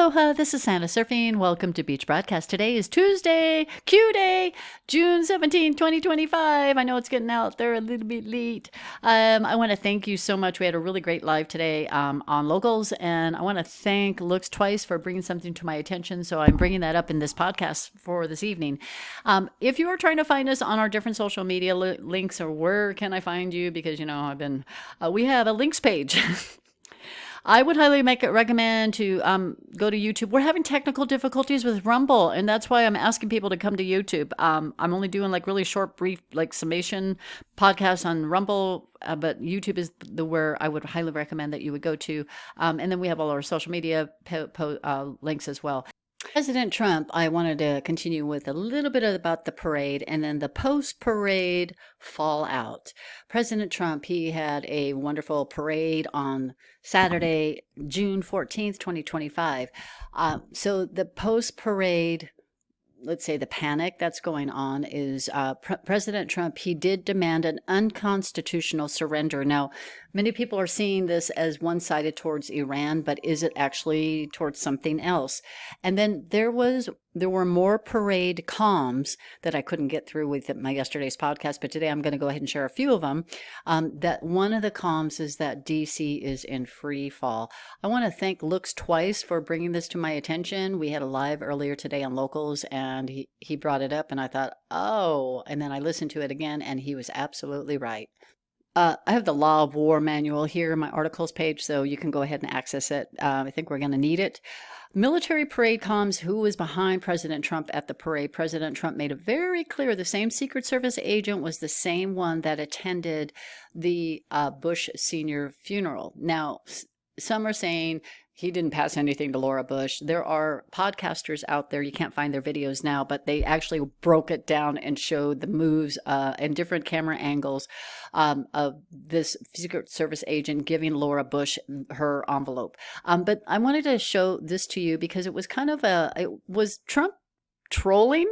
Aloha, this is Santa Surfing. Welcome to Beach Broadcast. Today is Tuesday, Q Day, June 17, 2025. I know it's getting out there a little bit late. I want to thank you so much. We had a really great live today on locals, and I want to thank Looks Twice for bringing something to my attention. So I'm bringing that up in this podcast for this evening. If you are trying to find us on our different social media links, or where can I find you? Because, you know, we have a links page. I would highly recommend to go to YouTube. We're having technical difficulties with Rumble, and that's why I'm asking people to come to YouTube. I'm only doing like really short, brief, like summation podcasts on Rumble, but YouTube is where I would highly recommend that you would go to. And then we have all our social media links as well. President Trump, I wanted to continue with a little bit about the parade and then the post-parade fallout. President Trump, he had a wonderful parade on Saturday, June 14th, 2025. So the post-parade, let's say the panic that's going on is President Trump, he did demand an unconstitutional surrender. Now, many people are seeing this as one-sided towards Iran, but is it actually towards something else? And then there were more parade comms that I couldn't get through with my yesterday's podcast, but today I'm going to go ahead and share a few of them. That one of the comms is that DC is in free fall. I want to thank Looks Twice for bringing this to my attention. We had a live earlier today on locals, and he brought it up, and I thought, oh, and then I listened to it again, and he was absolutely right. I have the Law of War manual here in my articles page, so you can go ahead and access it. I think we're going to need it. Military parade comms, who was behind President Trump at the parade? President Trump made it very clear the same Secret Service agent was the same one that attended the Bush Sr. funeral. Now, some are saying he didn't pass anything to Laura Bush. There are podcasters out there, you can't find their videos now, but they actually broke it down and showed the moves and different camera angles of this Secret Service agent giving Laura Bush her envelope. But I wanted to show this to you because it was kind of was Trump trolling?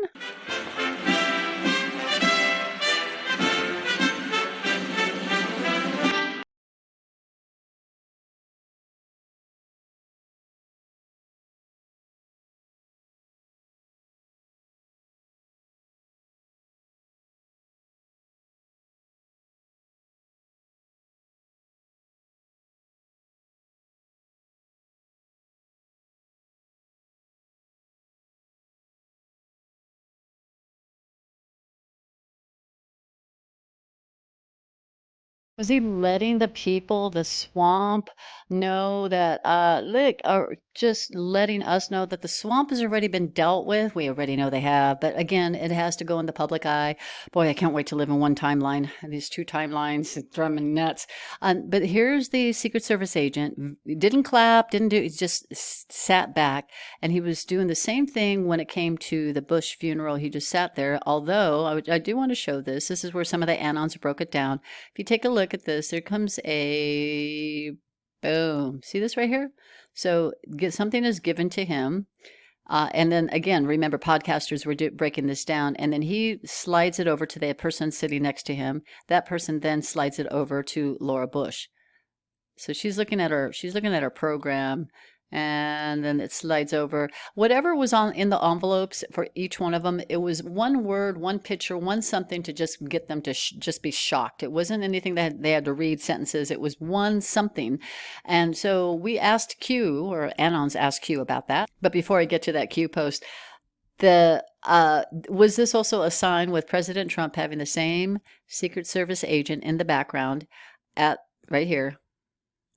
Was he letting the people, the swamp, know that, look, or just letting us know that the swamp has already been dealt with? We already know they have, but again, it has to go in the public eye. Boy, I can't wait to live in one timeline. These two timelines drive me nuts. But here's the Secret Service agent. Didn't clap, didn't do, he just sat back, and he was doing the same thing when it came to the Bush funeral. He just sat there, although I do want to show this. This is where some of the anons broke it down. If you take a look at this, there comes a boom. See this right here? So something is given to him. And then again, remember, podcasters were breaking this down, and then he slides it over to the person sitting next to him. That person then slides it over to Laura Bush. So she's looking at her program, and then it slides over. Whatever was in the envelopes for each one of them, it was one word, one picture, one something to just get them to just be shocked. It wasn't anything that they had to read sentences. It was one something. And so we asked Q, or Anons asked Q about that. But before I get to that Q post, was this also a sign with President Trump having the same Secret Service agent in the background at right here?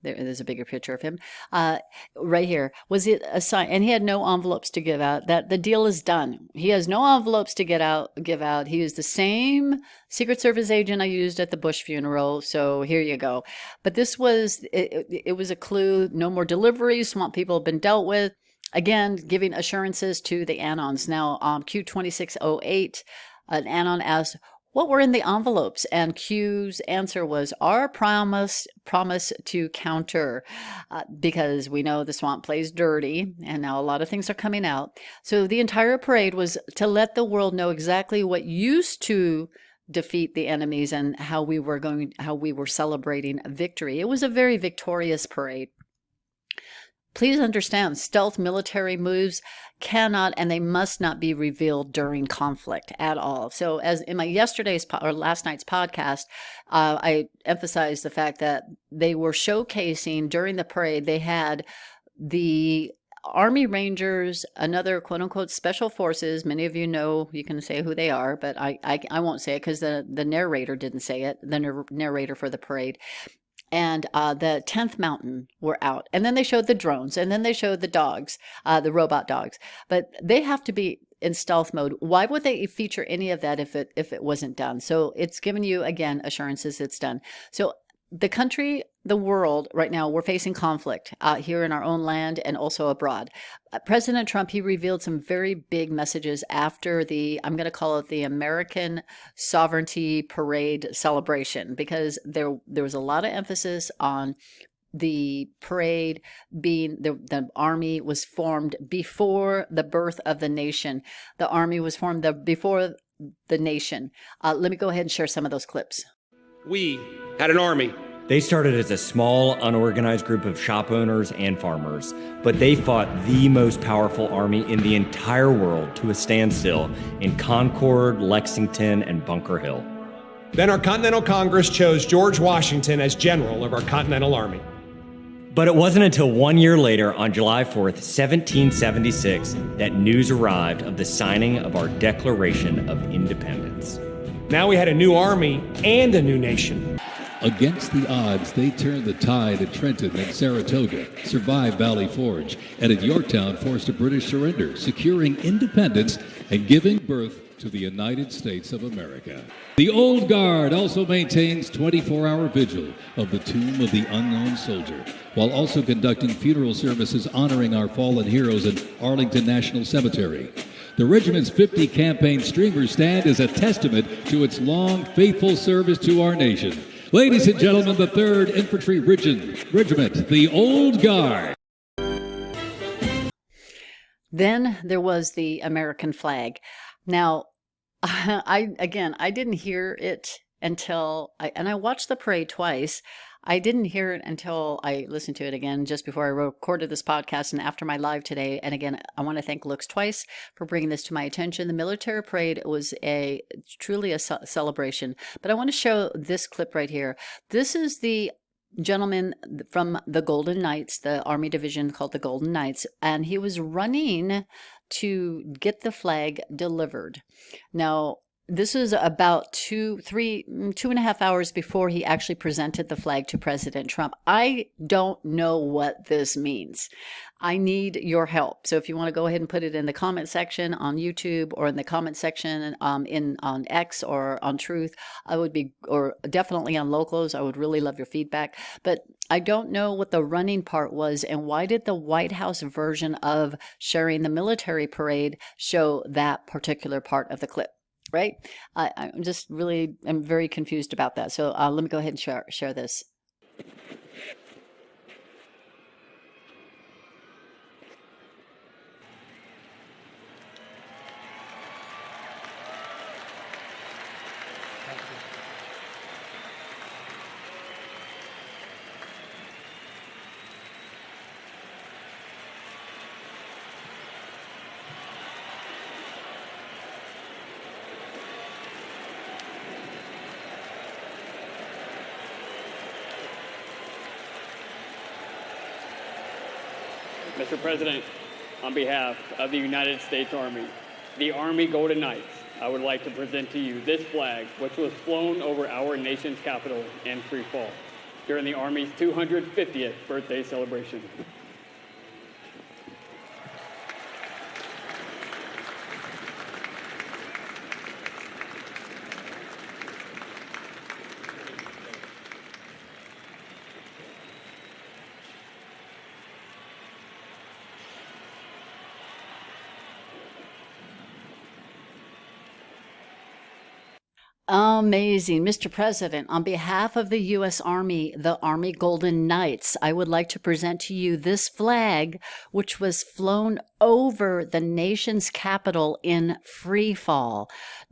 There's a bigger picture of him right here. Was it a sign? And he had no envelopes to give out. That the deal is done. He has no envelopes to give out. He used the same Secret Service agent I used at the Bush funeral. So here you go. But this was it was a clue. No more deliveries. Swamp people have been dealt with. Again, giving assurances to the anons. Now, Q2608, an anon asked, what were in the envelopes? And Q's answer was our promise to counter, because we know the swamp plays dirty, and now a lot of things are coming out. So the entire parade was to let the world know exactly what used to defeat the enemies and how we were celebrating victory. It was a very victorious parade. Please understand, stealth military moves cannot and they must not be revealed during conflict at all. So, as in my or last night's podcast, I emphasized the fact that they were showcasing during the parade. They had the Army Rangers, another quote unquote special forces. Many of you know, you can say who they are, but I won't say it because the narrator didn't say it. The narrator for the parade. And the 10th Mountain were out. And then they showed the drones. And then they showed the dogs, the robot dogs. But they have to be in stealth mode. Why would they feature any of that if it wasn't done? So it's given you, again, assurances it's done. So the country, the world right now, we're facing conflict here in our own land and also abroad. President Trump, he revealed some very big messages after I'm going to call it the American Sovereignty Parade celebration, because there was a lot of emphasis on the parade being the Army was formed before the birth of the nation. The Army was formed before the nation. Let me go ahead and share some of those clips. We had an army. They started as a small, unorganized group of shop owners and farmers, but they fought the most powerful army in the entire world to a standstill in Concord, Lexington, and Bunker Hill. Then our Continental Congress chose George Washington as general of our Continental Army. But it wasn't until 1 year later, on July 4th, 1776, that news arrived of the signing of our Declaration of Independence. Now we had a new army and a new nation. Against the odds, they turned the tide at Trenton and Saratoga, survived Valley Forge, and at Yorktown forced a British surrender, securing independence and giving birth to the United States of America. The Old Guard also maintains 24-hour vigil of the tomb of the unknown soldier, while also conducting funeral services honoring our fallen heroes in Arlington National Cemetery. The regiment's 50 campaign streamer stand is a testament to its long, faithful service to our nation. Ladies and gentlemen, the 3rd Infantry Regiment, the Old Guard. Then there was the American flag. Now, I didn't hear it until I watched the parade twice. I didn't hear it until I listened to it again just before I recorded this podcast and after my live today. And again, I want to thank Looks Twice for bringing this to my attention. The military parade was truly a celebration. But I want to show this clip right here. This is the gentleman from the Golden Knights, the Army division called the Golden Knights, and he was running to get the flag delivered. Now, this is about 2.5 hours before he actually presented the flag to President Trump. I don't know what this means. I need your help. So if you want to go ahead and put it in the comment section on YouTube or in the comment section on X or on Truth, or definitely on Locals. I would really love your feedback. But I don't know what the running part was, and why did the White House version of sharing the military parade show that particular part of the clip? Right? I'm just really, I'm very confused about that. So let me go ahead and share this. Mr. President, on behalf of the United States Army, the Army Golden Knights, I would like to present to you this flag, which was flown over our nation's capital in free fall during the Army's 250th birthday celebration. Amazing. Mr. President, on behalf of the U.S. Army, the Army Golden Knights, I would like to present to you this flag, which was flown over the nation's capital in free fall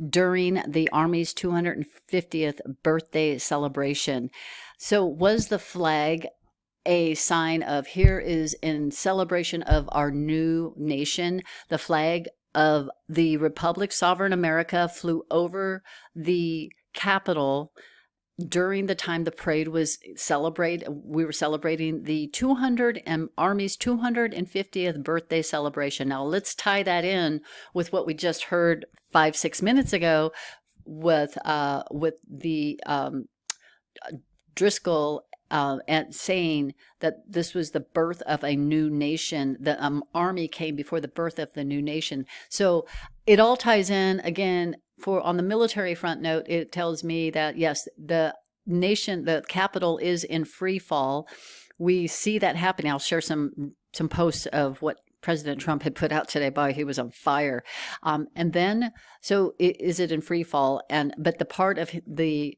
during the Army's 250th birthday celebration. So was the flag a sign of here is in celebration of our new nation. The flag of the Republic Sovereign America flew over the Capitol during the time the parade was we were celebrating the Army's 250th birthday celebration. Now let's tie that in with what we just heard 5-6 minutes ago with the Driscoll and saying that this was the birth of a new nation. The Army came before the birth of the new nation. So it all ties in again. On the military front note, it tells me that yes, the capital is in free fall. We see that happening. I'll share some posts of what President Trump had put out today. Boy, he was on fire. And then, so is it in free fall? But the part of the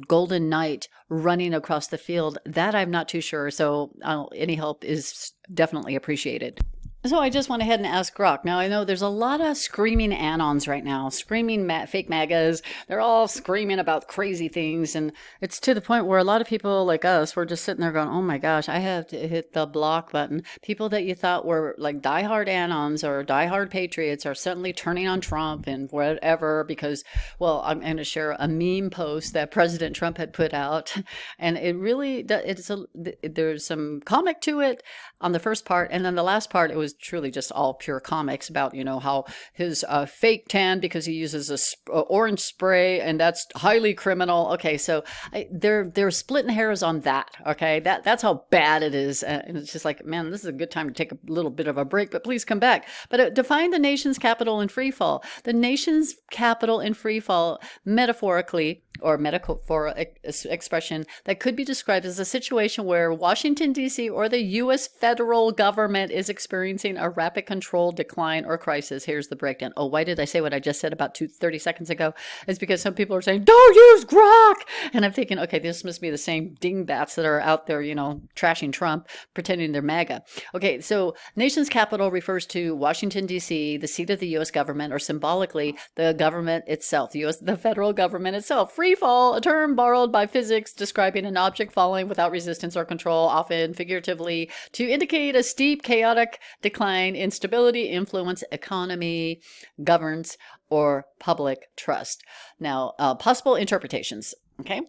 Golden Knight running across the field, that I'm not too sure. So any help is definitely appreciated. So I just went ahead and asked Grok. Now, I know there's a lot of screaming anons right now, screaming fake MAGAs. They're all screaming about crazy things. And it's to the point where a lot of people like us, we're just sitting there going, oh my gosh, I have to hit the block button. People that you thought were like diehard anons or diehard patriots are suddenly turning on Trump and whatever because, well, I'm going to share a meme post that President Trump had put out. And it really, there's some comic to it on the first part. And then the last part, it was truly just all pure comics about, how his fake tan because he uses a orange spray and that's highly criminal. Okay, so they're splitting hairs on that. Okay, that's how bad it is. And it's just like, man, this is a good time to take a little bit of a break, but please come back. But define the nation's capital in free fall. The nation's capital in free fall, metaphorically, or metaphor expression that could be described as a situation where Washington, D.C. or the U.S. federal government is experiencing a rapid control decline or crisis. Here's the breakdown. Oh, why did I say what I just said about 30 seconds ago? It's because some people are saying, don't use Grok. And I'm thinking, okay, this must be the same dingbats that are out there, trashing Trump, pretending they're MAGA. Okay, so nation's capital refers to Washington, D.C., the seat of the U.S. government, or symbolically, the government itself, the federal government itself. Free fall, a term borrowed by physics describing an object falling without resistance or control, often figuratively, to indicate a steep, chaotic decline in stability, influence, economy, governance, or public trust. Now, possible interpretations, okay?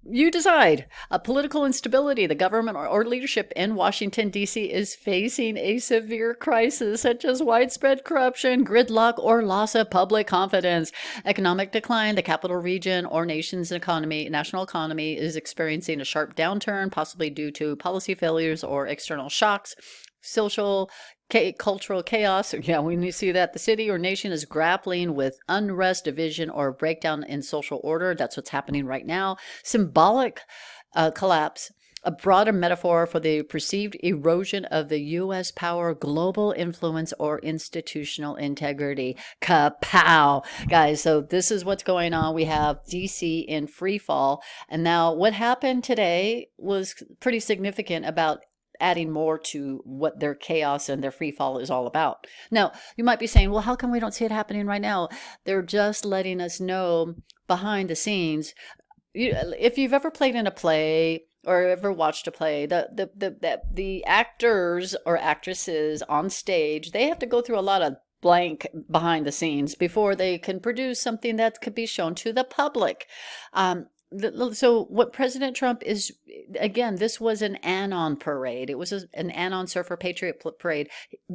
You decide. Political instability. The government or leadership in Washington, D.C. is facing a severe crisis such as widespread corruption, gridlock, or loss of public confidence. Economic decline. The capital region or national economy is experiencing a sharp downturn, possibly due to policy failures or external shocks. Social, cultural chaos. Yeah, when you see that the city or nation is grappling with unrest, division, or breakdown in social order. That's what's happening right now. Symbolic collapse. A broader metaphor for the perceived erosion of the U.S. power, global influence, or institutional integrity. Kapow! Guys, so this is what's going on. We have D.C. in free fall. And now what happened today was pretty significant about adding more to what their chaos and their free fall is all about. Now, you might be saying, well, how come we don't see it happening right now? They're just letting us know behind the scenes. If you've ever played in a play or ever watched a play, the actors or actresses on stage, they have to go through a lot of blank behind the scenes before they can produce something that could be shown to the public. So what President Trump is, again, this was an anon parade. It was an anon surfer patriot parade.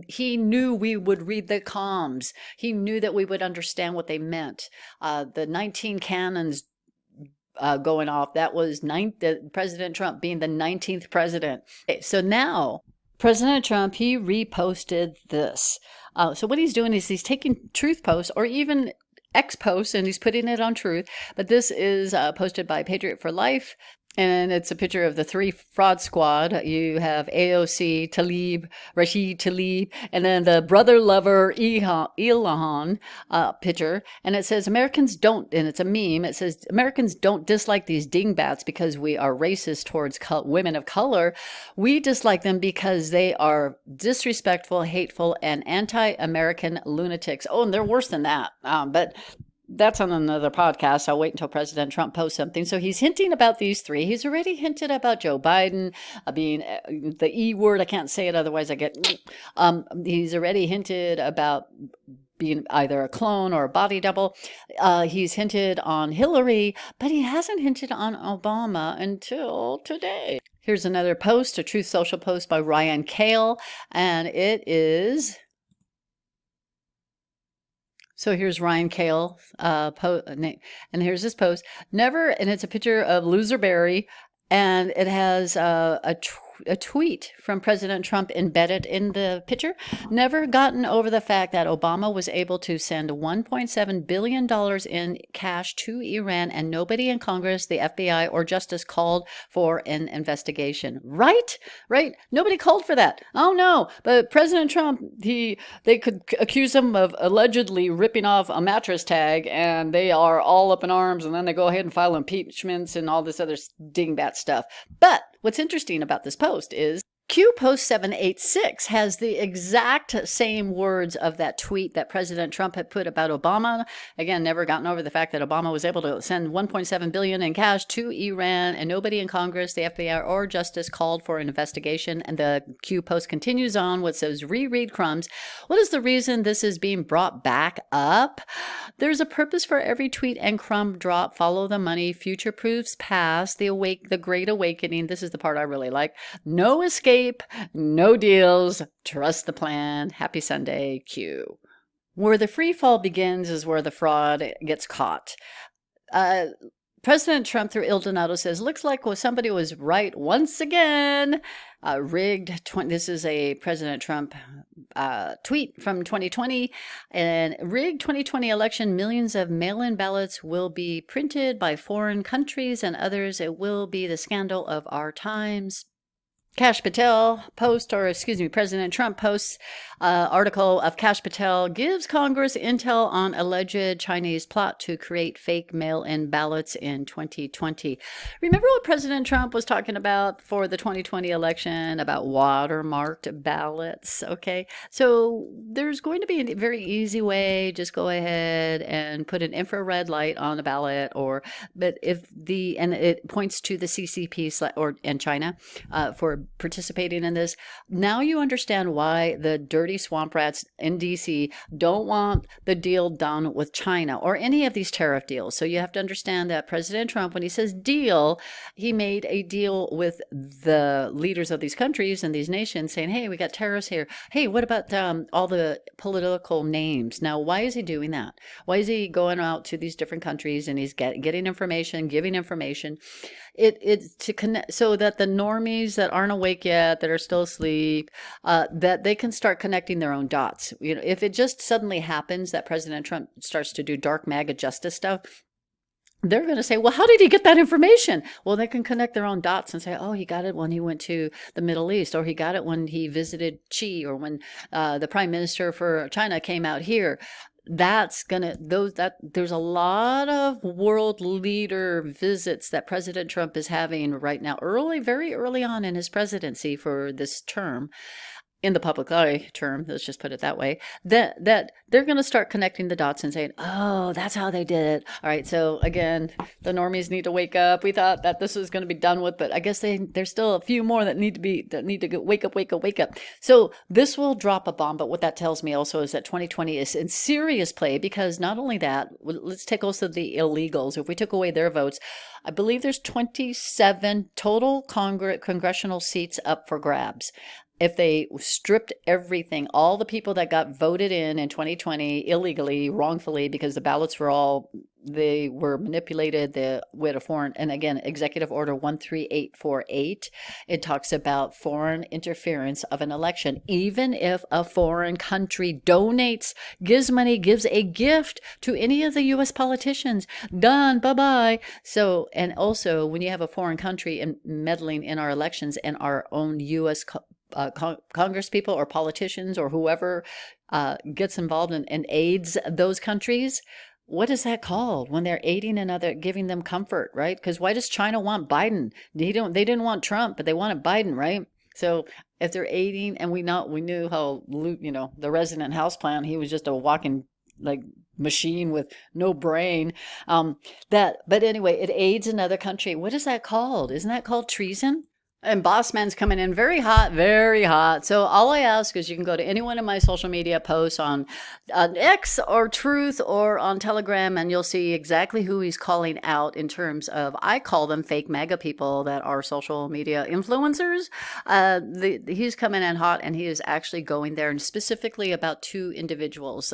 He knew we would read the comms. He knew that we would understand what they meant. The 19 cannons going off, that was President Trump being the 19th president. Okay, so now President Trump, he reposted this. So what he's doing is he's taking truth posts or even X posts and he's putting it on Truth. But this is posted by Patriot for Life. And it's a picture of the 3 fraud squad. You have AOC, Rashid Tlaib, and then the brother lover Ilhan picture. And it says, Americans don't, and it's a meme. It says, Americans don't dislike these dingbats because we are racist towards women of color. We dislike them because they are disrespectful, hateful, and anti-American lunatics. Oh, and they're worse than that. But that's on another podcast. I'll wait until President Trump posts something. So he's hinting about these three. He's already hinted about Joe Biden being the E word. I can't say it, otherwise I get. He's already hinted about being either a clone or a body double. He's hinted on Hillary, but he hasn't hinted on Obama until today. Here's another post, a Truth Social post by Ryan Kale, and it is... So here's Ryan Kale, and here's his post. Never, and it's a picture of Loser Barry, and it has a tweet from President Trump embedded in the picture. Never gotten over the fact that Obama was able to send $1.7 billion in cash to Iran, and nobody in Congress, the FBI, or Justice called for an investigation. Right? Right? Nobody called for that. Oh no. But President Trump, they could accuse him of allegedly ripping off a mattress tag, and they are all up in arms, and then they go ahead and file impeachments and all this other dingbat stuff. But what's interesting about this post is Q post 786 has the exact same words of that tweet that President Trump had put about Obama. Again, never gotten over the fact that Obama was able to send $1.7 billion in cash to Iran, and nobody in Congress, the FBI, or Justice called for an investigation. And the Q post continues on what says, reread crumbs. What is the reason this is being brought back up? There's a purpose for every tweet and crumb drop. Follow the money. Future proofs past. The Great Awakening. This is the part I really like. No escape. No deals. Trust the plan. Happy Sunday, Q. Where the free fall begins is where the fraud gets caught. President Trump through Il Donato says, looks like somebody was right once again. Rigged. This is a President Trump tweet from 2020. And rigged 2020 election, millions of mail-in ballots will be printed by foreign countries and others. It will be the scandal of our times. Kash Patel President Trump posts article of Kash Patel gives Congress intel on alleged Chinese plot to create fake mail-in ballots in 2020. Remember what President Trump was talking about for the 2020 election about watermarked ballots? Okay, so there's going to be a very easy way. Just go ahead and put an infrared light on a ballot, and it points to the CCP and China for participating in this. Now you understand why the dirty swamp rats in DC don't want the deal done with China or any of these tariff deals. So you have to understand that President Trump, when he says deal, he made a deal with the leaders of these countries and these nations saying, hey, we got tariffs here. Hey, what about all the political names? Now, why is he doing that? Why is he going out to these different countries and he's getting information, giving information? It's to connect so that the normies that aren't awake yet, that are still asleep, that they can start connecting their own dots. You know, if it just suddenly happens that President Trump starts to do dark MAGA justice stuff, they're going to say, well, how did he get that information? Well, they can connect their own dots and say, oh, he got it when he went to the Middle East, or he got it when he visited Xi, or when the prime minister for China came out here. There's a lot of world leader visits that President Trump is having right now, very early on in his presidency for this term. In the public eye term, let's just put it that way, that they're going to start connecting the dots and saying, oh, that's how they did it. All right, so again, the normies need to wake up. We thought that this was going to be done with, but I guess there's still a few more that need to wake up. So this will drop a bomb, but what that tells me also is that 2020 is in serious play, because not only that, let's take also the illegals. If we took away their votes, I believe there's 27 total congressional seats up for grabs. If they stripped everything, all the people that got voted in 2020 illegally, wrongfully, because the ballots they were manipulated with a foreign, and again, Executive Order 13848, it talks about foreign interference of an election. Even if a foreign country donates, gives money, gives a gift to any of the U.S. politicians, done, bye-bye. So, and also, when you have a foreign country meddling in our elections and our own U.S. Congress people or politicians or whoever gets involved and aids those countries, what is that called when they're aiding another, giving them comfort, right? Because why does China want Biden? They didn't want Trump, but they wanted Biden, right? So if they're aiding, and we knew how, the resident houseplant, he was just a walking like machine with no brain. But anyway, it aids another country. What is that called? Isn't that called treason? And Bossman's coming in very hot, very hot. So all I ask is you can go to any one of my social media posts on X or Truth or on Telegram, and you'll see exactly who he's calling out in terms of, I call them fake MAGA people that are social media influencers. He's coming in hot, and he is actually going there, and specifically about two individuals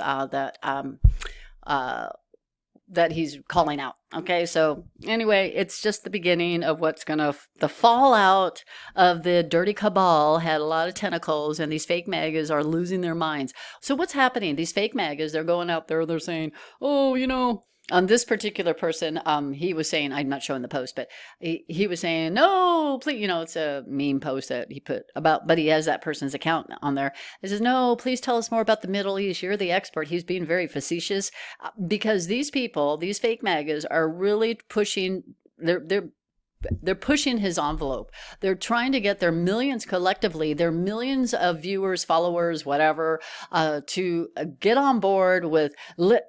that he's calling out. Okay, so anyway, it's just the beginning of what's gonna, the fallout of the dirty cabal had a lot of tentacles, and these fake MAGAs are losing their minds. So what's happening? These fake MAGAs, they're going out there, they're saying, oh, on this particular person, he was saying, I'm not showing the post, but he was saying, no, please, it's a meme post that he put about, but he has that person's account on there. He says, no, please tell us more about the Middle East. You're the expert. He's being very facetious because these people, these fake MAGAs are really pushing, they're pushing his envelope. They're trying to get their millions collectively, their millions of viewers, followers, whatever, to get on board with,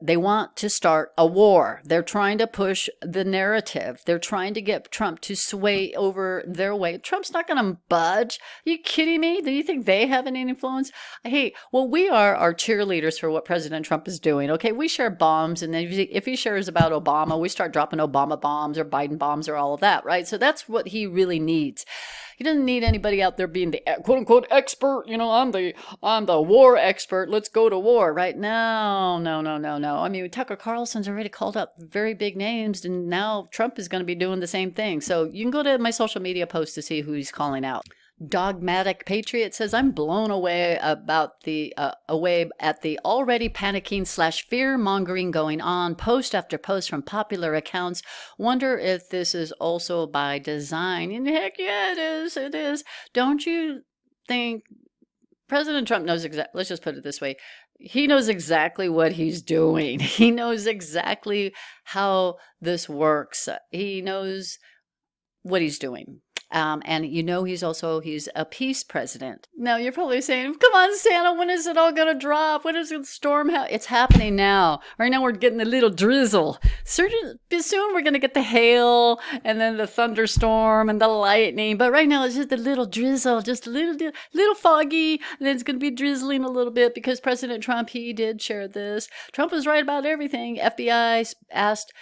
they want to start a war. They're trying to push the narrative. They're trying to get Trump to sway over their way. Trump's not going to budge. Are you kidding me? Do you think they have any influence? Hey, well, we are our cheerleaders for what President Trump is doing. Okay, we share bombs, and then if he shares about Obama, we start dropping Obama bombs or Biden bombs or all of that, right? So that's what he really needs. He doesn't need anybody out there being the quote unquote expert. I'm the war expert. Let's go to war, right? No. I mean, Tucker Carlson's already called up very big names, and now Trump is going to be doing the same thing. So you can go to my social media post to see who he's calling out. Dogmatic Patriot says, I'm blown away about away at the already panicking / fear mongering going on post after post from popular accounts. Wonder if this is also by design. And heck yeah, it is. Don't you think President Trump knows exactly, let's just put it this way. He knows exactly what he's doing. He knows exactly how this works. He knows what he's doing. And he's a peace president. Now you're probably saying, come on, Santa, when is it all going to drop? When is the storm? It's happening now. Right now we're getting a little drizzle. Soon we're going to get the hail and then the thunderstorm and the lightning. But right now it's just a little drizzle, just a little foggy. And then it's going to be drizzling a little bit because President Trump, he did share this. Trump was right about everything. FBI asked...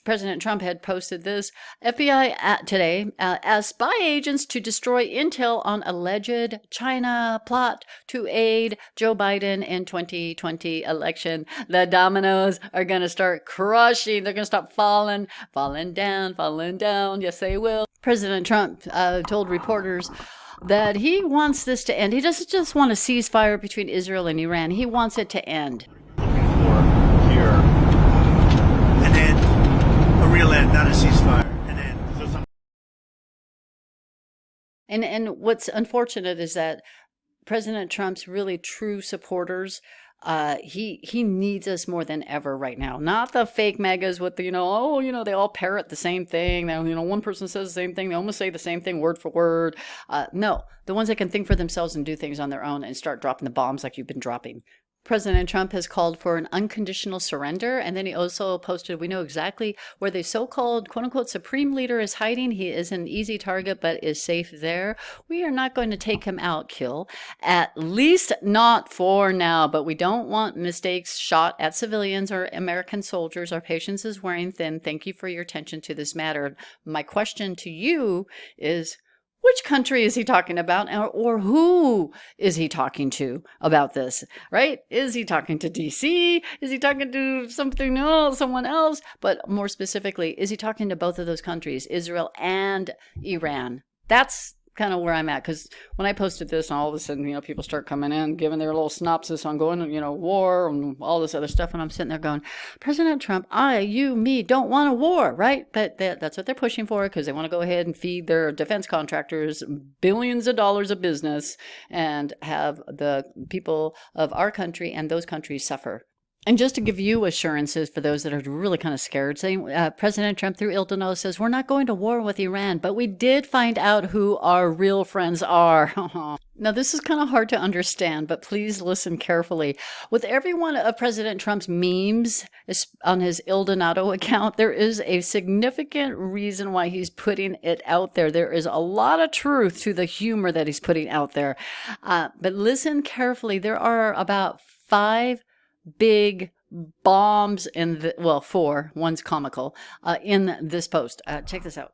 President Trump had posted this. FBI today asked spy agents to destroy intel on alleged China plot to aid Joe Biden in 2020 election. The dominoes are going to start crushing. They're going to start falling down. Yes, they will. President Trump told reporters that he wants this to end. He doesn't just want a ceasefire between Israel and Iran. He wants it to end. Real end, not a ceasefire. And what's unfortunate is that President Trump's really true supporters, he needs us more than ever right now. Not the fake MAGAs with the, they all parrot the same thing. One person says the same thing. They almost say the same thing word for word. No, the ones that can think for themselves and do things on their own and start dropping the bombs like you've been dropping. President Trump has called for an unconditional surrender, and then he also posted, we know exactly where the so-called quote-unquote supreme leader is hiding. He is an easy target, but is safe there. We are not going to take him out, kill, at least not for now, but we don't want mistakes shot at civilians or American soldiers. Our patience is wearing thin. Thank you for your attention to this matter. My question to you is, which country is he talking about, or who is he talking to about this, right? Is he talking to D.C.? Is he talking to someone else? But more specifically, is he talking to both of those countries, Israel and Iran? That's kind of where I'm at, because when I posted this, and all of a sudden, people start coming in, giving their little synopsis on going, war and all this other stuff, and I'm sitting there going, President Trump, me don't want a war, right? But that's what they're pushing for, because they want to go ahead and feed their defense contractors billions of dollars of business and have the people of our country and those countries suffer. And just to give you assurances for those that are really kind of scared, saying President Trump through Ildenau says, we're not going to war with Iran, but we did find out who our real friends are. Now, this is kind of hard to understand, but please listen carefully. With every one of President Trump's memes on his Ildenau account, there is a significant reason why he's putting it out there. There is a lot of truth to the humor that he's putting out there. But listen carefully. There are about 5 big bombs in the, well, 4, one's comical, in this post. Check this out.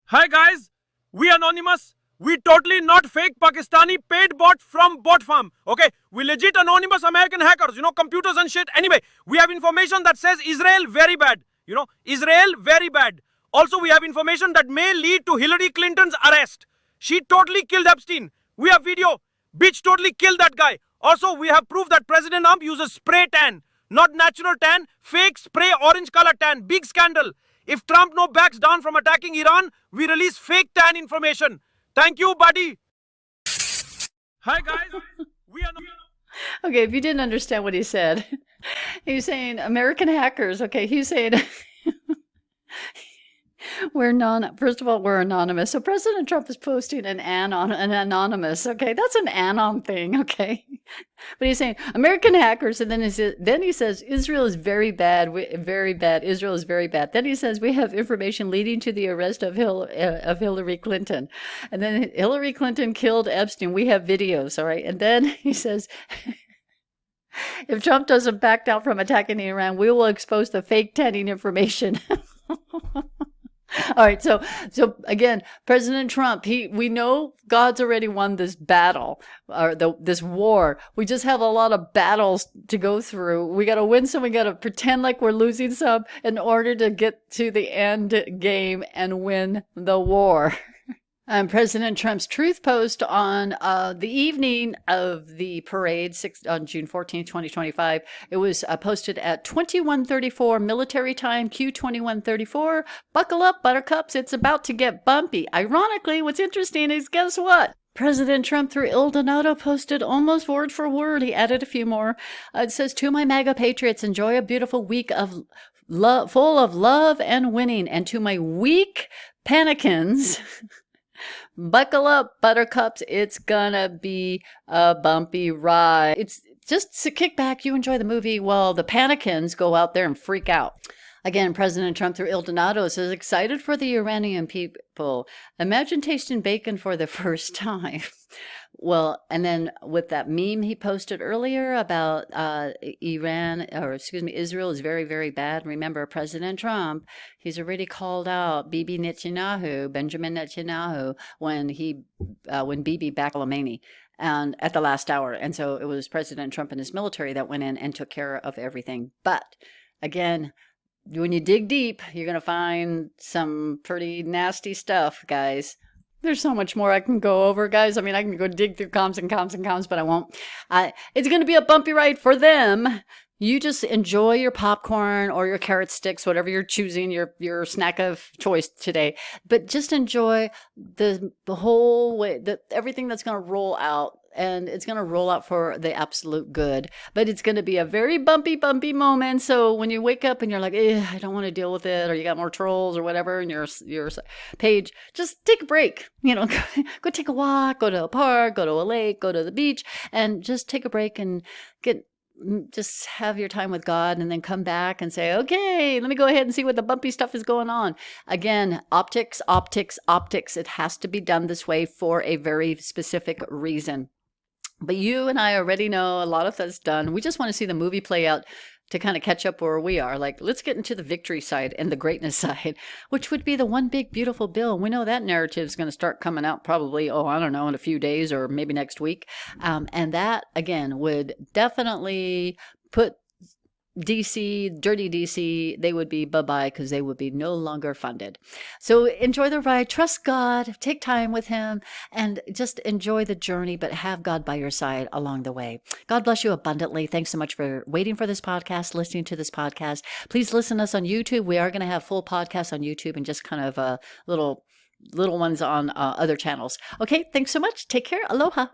Hi guys, we anonymous. We totally not fake Pakistani paid bot from bot farm. Okay, we legit anonymous American hackers, computers and shit. Anyway, we have information that says Israel very bad. Israel very bad. Also, we have information that may lead to Hillary Clinton's arrest. She totally killed Epstein. We have video. Bitch totally killed that guy. Also, we have proof that President Trump uses spray tan, not natural tan, fake spray orange color tan. Big scandal. If Trump no backs down from attacking Iran, we release fake tan information. Thank you, buddy. Hi, guys. We are Okay, if you didn't understand what he said, he's saying American hackers. Okay, he's saying first of all, we're anonymous. So President Trump is posting an anonymous. Okay, that's an anon thing. Okay, but he's saying American hackers, and then he says Israel is very bad, very bad. Israel is very bad. Then he says we have information leading to the arrest of Hillary Clinton, and then Hillary Clinton killed Epstein. We have videos. All right, and then he says. If Trump doesn't back down from attacking Iran, we will expose the fake tanning information. All right, so again, President Trump, we know God's already won this battle, or this war. We just have a lot of battles to go through. We got to win some. We got to pretend like we're losing some in order to get to the end game and win the war. President Trump's truth post on the evening of the parade on June 14th, 2025. It was posted at 21:34 military time, Q21:34. Buckle up, buttercups. It's about to get bumpy. Ironically, what's interesting is, guess what? President Trump through Ildenau posted almost word for word. He added a few more. It says, to my MAGA patriots, enjoy a beautiful week of full of love and winning. And to my weak panicans... buckle up, buttercups. It's gonna be a bumpy ride. It's just to kick back. You enjoy the movie while the panicans go out there and freak out. Again, President Trump through Ildenau says, excited for the Iranian people. Imagine tasting bacon for the first time. Well, and then with that meme he posted earlier about Israel is very, very bad. Remember, President Trump, he's already called out Benjamin Netanyahu, when Bibi backed Soleimani and at the last hour. And so it was President Trump and his military that went in and took care of everything. But again, when you dig deep, you're going to find some pretty nasty stuff, guys. There's so much more I can go over, guys. I mean, I can go dig through comms and comms and comms, but I won't. It's going to be a bumpy ride for them. You just enjoy your popcorn or your carrot sticks, whatever you're choosing, your snack of choice today. But just enjoy the whole way, everything that's going to roll out. And it's going to roll out for the absolute good. But it's going to be a very bumpy moment. So when you wake up and you're like, I don't want to deal with it, or you got more trolls or whatever in your page, just take a break. Go take a walk, go to a park, go to a lake, go to the beach, and just take a break and just have your time with God, and then come back and say, okay, let me go ahead and see what the bumpy stuff is going on. Again, optics. It has to be done this way for a very specific reason. But you and I already know a lot of that's done. We just want to see the movie play out to kind of catch up where we are. Like, let's get into the victory side and the greatness side, which would be the one big, beautiful bill. We know that narrative is going to start coming out probably, in a few days or maybe next week. And that, again, would definitely put DC, dirty DC, they would be bye-bye because they would be no longer funded. So enjoy the ride, trust God, take time with him, and just enjoy the journey, but have God by your side along the way. God bless you abundantly. Thanks so much for waiting for this podcast, listening to this podcast. Please listen to us on YouTube. We are going to have full podcasts on YouTube and just kind of little ones on other channels. Okay, thanks so much. Take care. Aloha.